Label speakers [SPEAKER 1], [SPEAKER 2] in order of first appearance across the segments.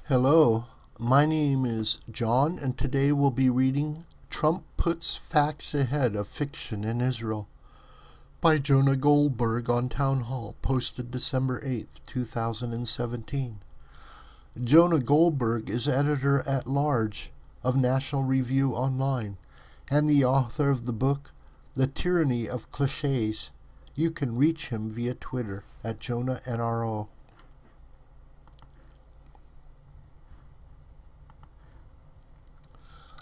[SPEAKER 1] Hello, my name is John, and today we'll be reading Trump Puts Facts Ahead of Fiction in Israel by Jonah Goldberg on Townhall, posted December 8th, 2017. Jonah Goldberg is editor-at-large of National Review Online and the author of the book The Tyranny of Clichés. You can reach him via Twitter at JonahNRO.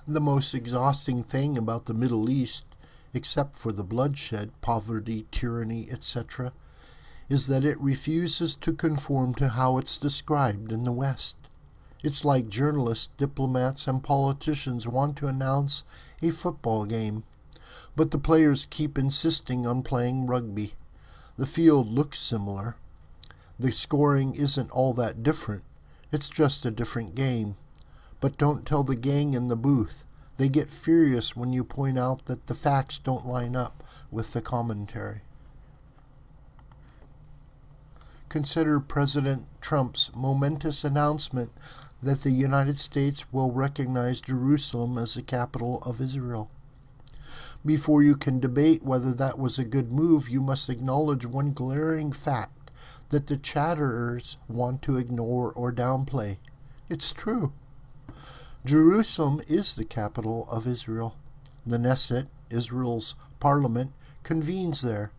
[SPEAKER 1] The most exhausting thing about the Middle East, except for the bloodshed, poverty, tyranny, etc., is that it refuses to conform to how it's described in the West. It's like journalists, diplomats, and politicians want to announce a football game, but the players keep insisting on playing rugby. The field looks similar. The scoring isn't all that different. It's just a different game. But don't tell the gang in the booth. They get furious when you point out that the facts don't line up with the commentary. Consider President Trump's momentous announcement that the United States will recognize Jerusalem as the capital of Israel. Before you can debate whether that was a good move, you must acknowledge one glaring fact that the chatterers want to ignore or downplay. It's true. Jerusalem is the capital of Israel. The Knesset, Israel's parliament, convenes there.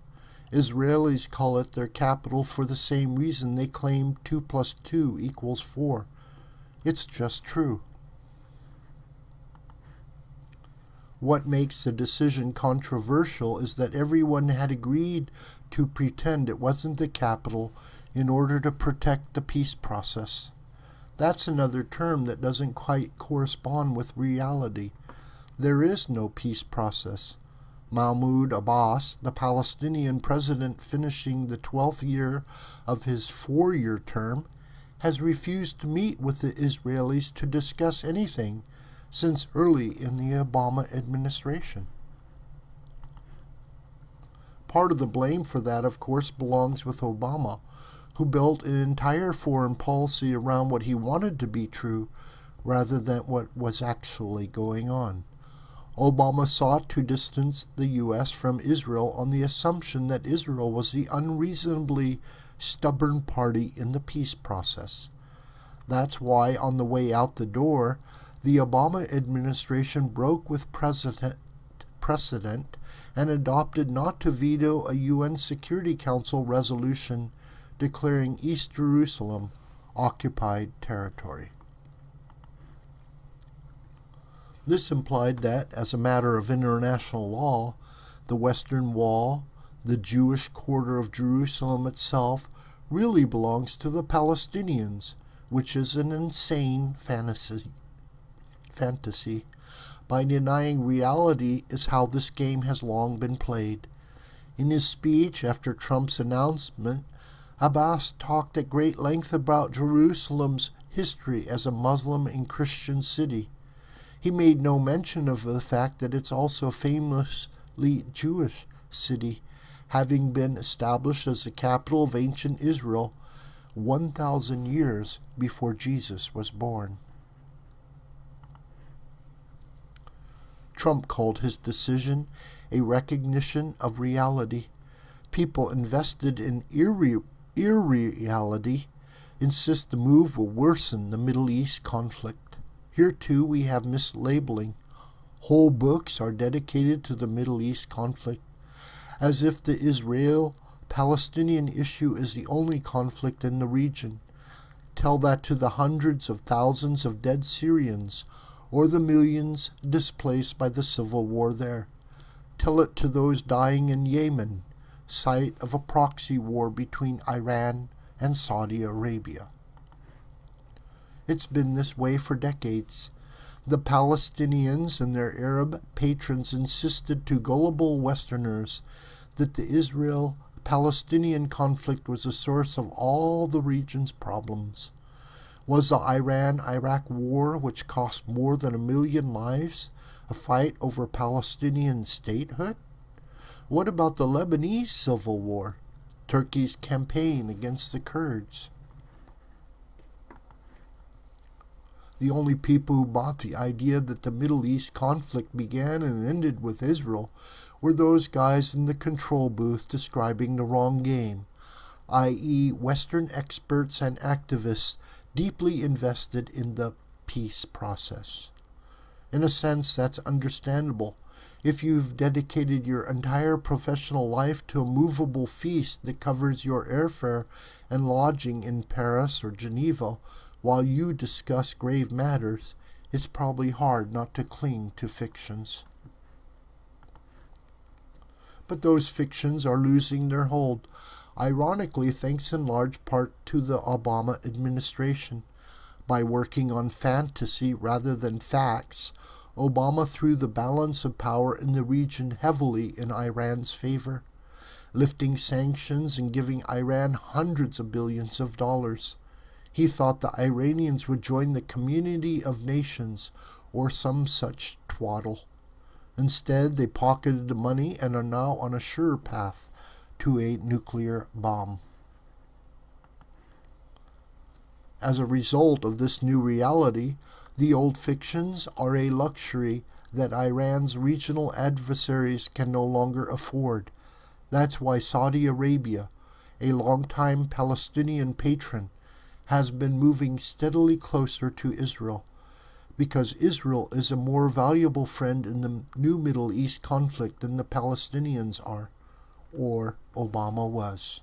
[SPEAKER 1] Israelis call it their capital for the same reason they claim 2 plus 2 equals 4. It's just true. What makes the decision controversial is that everyone had agreed to pretend it wasn't the capital in order to protect the peace process. That's another term that doesn't quite correspond with reality. There is no peace process. Mahmoud Abbas, the Palestinian president finishing the 12th year of his 4-year term, has refused to meet with the Israelis to discuss anything since early in the Obama administration. Part of the blame for that, of course, belongs with Obama, who built an entire foreign policy around what he wanted to be true rather than what was actually going on. Obama sought to distance the U.S. from Israel on the assumption that Israel was the unreasonably stubborn party in the peace process. That's why, on the way out the door, the Obama administration broke with precedent and adopted not to veto a UN Security Council resolution declaring East Jerusalem occupied territory. This implied that, as a matter of international law, the Western Wall, the Jewish quarter of Jerusalem itself, really belongs to the Palestinians, which is an insane fantasy. By denying reality is how this game has long been played. In his speech after Trump's announcement, Abbas talked at great length about Jerusalem's history as a Muslim and Christian city. He made no mention of the fact that it's also a famously Jewish city, having been established as the capital of ancient Israel 1,000 years before Jesus was born. Trump called his decision a recognition of reality. People invested in irreality insist the move will worsen the Middle East conflict. Here too we have mislabeling. Whole books are dedicated to the Middle East conflict, as if the Israel-Palestinian issue is the only conflict in the region. Tell that to the hundreds of thousands of dead Syrians, or the millions displaced by the civil war there. Tell it to those dying in Yemen, site of a proxy war between Iran and Saudi Arabia. It's been this way for decades. The Palestinians and their Arab patrons insisted to gullible Westerners that the Israel-Palestinian conflict was the source of all the region's problems. Was the Iran-Iraq war, which cost more than 1 million lives, a fight over Palestinian statehood? What about the Lebanese civil war, Turkey's campaign against the Kurds? The only people who bought the idea that the Middle East conflict began and ended with Israel were those guys in the control booth describing the wrong game, i.e. Western experts and activists deeply invested in the peace process. In a sense, that's understandable. If you've dedicated your entire professional life to a movable feast that covers your airfare and lodging in Paris or Geneva while you discuss grave matters, it's probably hard not to cling to fictions. But those fictions are losing their hold, ironically thanks in large part to the Obama administration. By working on fantasy rather than facts, Obama threw the balance of power in the region heavily in Iran's favor, lifting sanctions and giving Iran hundreds of billions of dollars. He thought the Iranians would join the community of nations or some such twaddle. Instead, they pocketed the money and are now on a sure path to a nuclear bomb. As a result of this new reality, the old fictions are a luxury that Iran's regional adversaries can no longer afford. That's why Saudi Arabia, a longtime Palestinian patron, has been moving steadily closer to Israel, because Israel is a more valuable friend in the new Middle East conflict than the Palestinians are, or Obama was.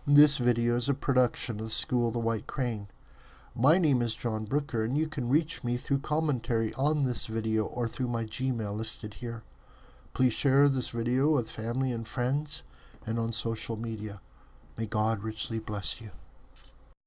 [SPEAKER 1] This video is a production of the School of the White Crane. My name is John Brooker, and you can reach me through commentary on this video or through my Gmail listed here. Please share this video with family and friends and on social media. May God richly bless you.